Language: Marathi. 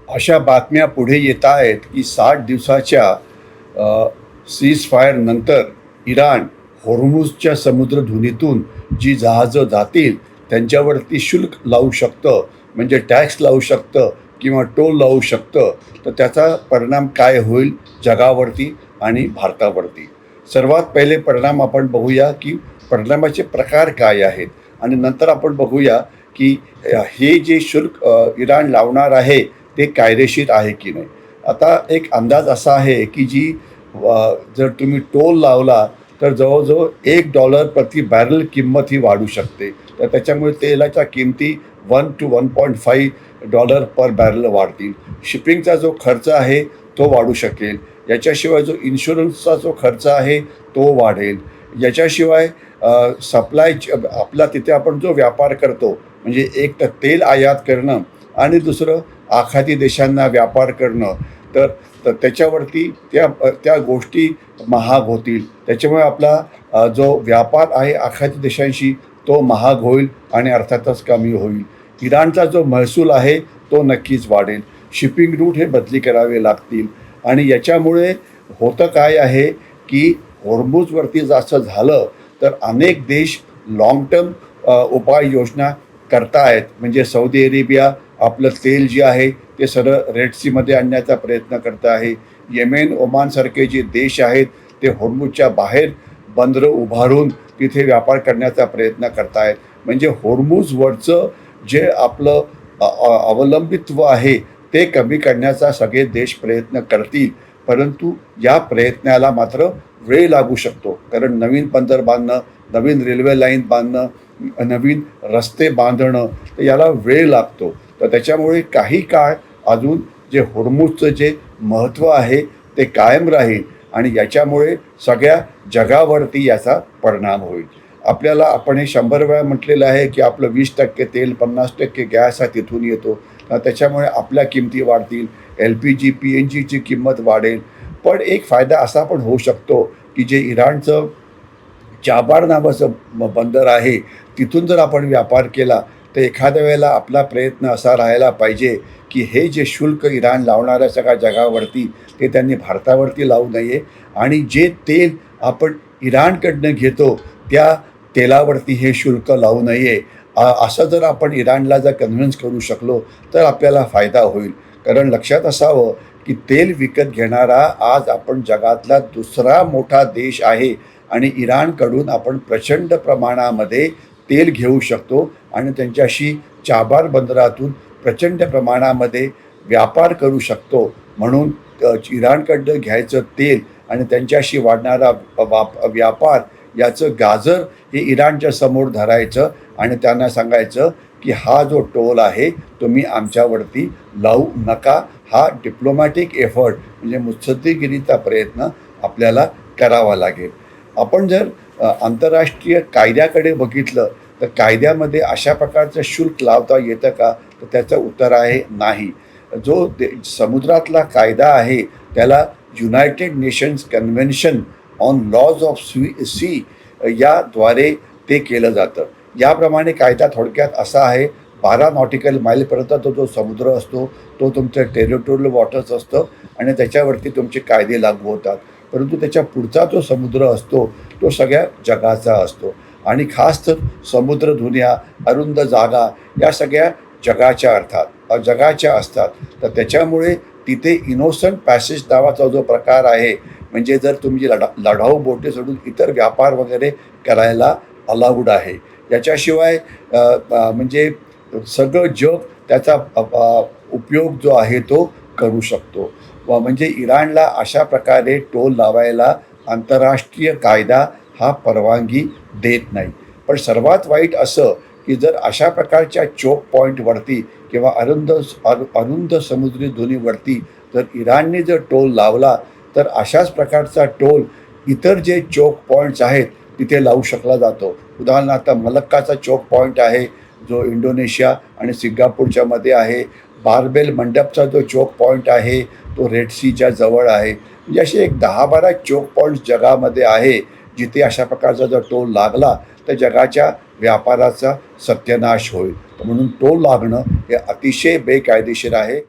अशा बातम्या पुढे येत आहेत की 60 दिवसाच्या सीज फायर नंतर इराण होर्मुझच्या समुद्रधुनीतून जी जहाजं जातील त्यांच्यावरती शुल्क लावू शकतं, म्हणजे टॅक्स लावू शकतं किंवा टोल लावू शकतं. तर त्याचा परिणाम काय होईल जगावरती आणि भारतावरती? सर्वात पहिले परिणाम आपण बघूया की परिणामाचे प्रकार काय आहेत, आणि नंतर आपण बघूया की हे जे शुल्क इराण लावणार आहे ते कायदेशीर आहे की नाही. आता एक अंदाज असा आहे की जर तुम्ही टोल लावला तर जवळजवळ $1 प्रति बॅरल किंमत ही वाढू शकते. तर त्याच्यामुळे तेलाच्या किमती 1 to 1.5 पर बॅरल वाढतील. शिपिंगचा जो खर्च आहे तो वाढू शकेल. याच्याशिवाय जो इन्शुरन्सचा जो खर्च आहे तो वाढेल. याच्याशिवाय सप्लाय आपला तिथे आपण जो व्यापार करतो, म्हणजे एक तर तेल आयात करणं आणि दुसरं आखाती देशांना व्यापार करणं, तर तर त्याच्यावरती त्या गोष्टी महाग होतील. त्याच्यामुळे आपला जो व्यापार आहे आखाती देशांशी तो महाग होईल आणि अर्थातच कमी होईल. इराणचा जो महसूल आहे तो नक्कीच वाढेल. शिपिंग रूट हे बदली करावे लागतील. आणि याच्यामुळे होतं काय आहे की होर्मुझवरती असं झालं तर अनेक देश लाँग टर्म उपाययोजना करतायत. म्हणजे सौदी अरेबिया आपलं तेल जे आहे ते सरळ रेड सीमध्ये आणण्याचा प्रयत्न करत आहे. येमेन, ओमानसारखे जे देश आहेत ते होर्मुझच्या बाहेर बंदरं उभारून तिथे व्यापार करण्याचा प्रयत्न करत आहेत. म्हणजे होर्मुझवरचं जे आपलं अवलंबित्व आहे ते कमी करण्याचा सगळे देश प्रयत्न करतील. परंतु या प्रयत्नाला मात्र वेळ लागू शकतो, कारण नवीन बंदर बांधणं, नवीन रेल्वे लाईन बांधणं, नवीन रस्ते बांधणं, तर याला वेळ लागतो. तर त्याच्यामुळे काही काळ अजून जे होर्मुझचं जे महत्त्व आहे ते कायम राहील आणि याच्यामुळे सगळ्या जगावरती याचा परिणाम होईल. आपण हे 100 वेळा म्हटलेलं आहे की आपलं 20% तेल, 50% गॅस हा तिथून येतो. त्याच्यामुळे आपल्या किमती वाढतील. LPG, PNGची किंमत वाढेल. पण एक फायदा असा पण होऊ शकतो की जे इराणचं चाबार नावाचं बंदर आहे तिथून जर आपण व्यापार केला तर एखाद्या वेळेला आपला प्रयत्न असा राहायला पाहिजे की हे जे शुल्क इराण लावणार आहे सगळ्या जगावरती ते त्यांनी भारतावरती लावू नये. आणि जे तेल आपण इराणकडनं घेतो त्या तेलावरती हे शुल्क लावू नये. असं जर आपण इराणला जर कन्व्हिन्स करू शकलो तर आपल्याला फायदा होईल. कारण लक्षात असावं की तेल विकत घेणारा आज आपण जगातला दुसरा मोठा देश आहे आणि इराणकडून आपण प्रचंड प्रमाणामध्ये तेल घेऊ शकतो आणि त्यांच्याशी चाबार बंदरातून प्रचंड प्रमाणामध्ये व्यापार करू शकतो. म्हणून इराणकडनं घ्यायचं तेल आणि त्यांच्याशी वाढणारा व्यापार याचं गाजर हे इराणच्या समोर धरायचं आणि त्यांना सांगायचं की हा जो टोल आहे तुम्ही आमच्यावरती लावू नका. हा डिप्लोमॅटिक एफर्ट म्हणजे मुत्सद्देगिरीचा प्रयत्न आपल्याला करावा लागेल. आपण जर आंतरराष्ट्रीय कायद्याकडे बघितलं तर कायद्यामध्ये अशा प्रकारचं शुल्क लावता येतं का, तर त्याचं उत्तर आहे नाही. जो समुद्रातला कायदा आहे त्याला United Nations Convention on Laws of Sea याद्वारे ते केलं जातं. याप्रमाणे कायदा थोडक्यात असा आहे, 12 नॉटिकल माईलपर्यंत तो जो समुद्र असतो तो तुमचं टेरिटोरियल वॉटर्स असतं आणि त्याच्यावरती तुमचे कायदे लागू होतात. परंतु त्याच्या पुढचा जो समुद्र असतो तो सगळ्या जगाचा असतो आणि खास तर समुद्रधुन्या, अरुंद जागा या सगळ्या जगाच्या असतात. तर त्याच्यामुळे तिथे इनोसंट पॅसेज नावाचा जो प्रकार आहे, म्हणजे जर तुम्ही लढाऊ बोटे सोडून इतर व्यापार वगैरे करायला अलाउड आहे. याच्याशिवाय म्हणजे सगळं जग त्याचा उपयोग जो आहे तो करू शकतो. म्हणजे इराणला अशा प्रकारे टोल लावायला आंतरराष्ट्रीय कायदा हा परवानगी देत नाही. पण सर्वात वाईट असं की जर अशा प्रकारच्या चोक पॉईंटवरती किंवा अरुंद समुद्री धुनीवरती जर इराणने जर टोल लावला तर अशाच प्रकारचा टोल इतर जे चोक पॉईंट्स आहेत तिथे लावू शकला जातो. उदाहरणार्थ मलक्काचा चोक पॉईंट आहे जो इंडोनेशिया आणि सिंगापूरच्या मध्ये आहे. बारबेल मंडपचा जो चोक पॉईंट आहे तो रेड सीच्या जवळ आहे. म्हणजे असे एक 10-12 चोक पॉईंट्स जगामध्ये आहे जिथे अशा प्रकारचा जर टोल लागला तर जगाच्या व्यापाराचा सत्यानाश होईल. म्हणून टोल लागणं हे अतिशय बेकायदेशीर आहे.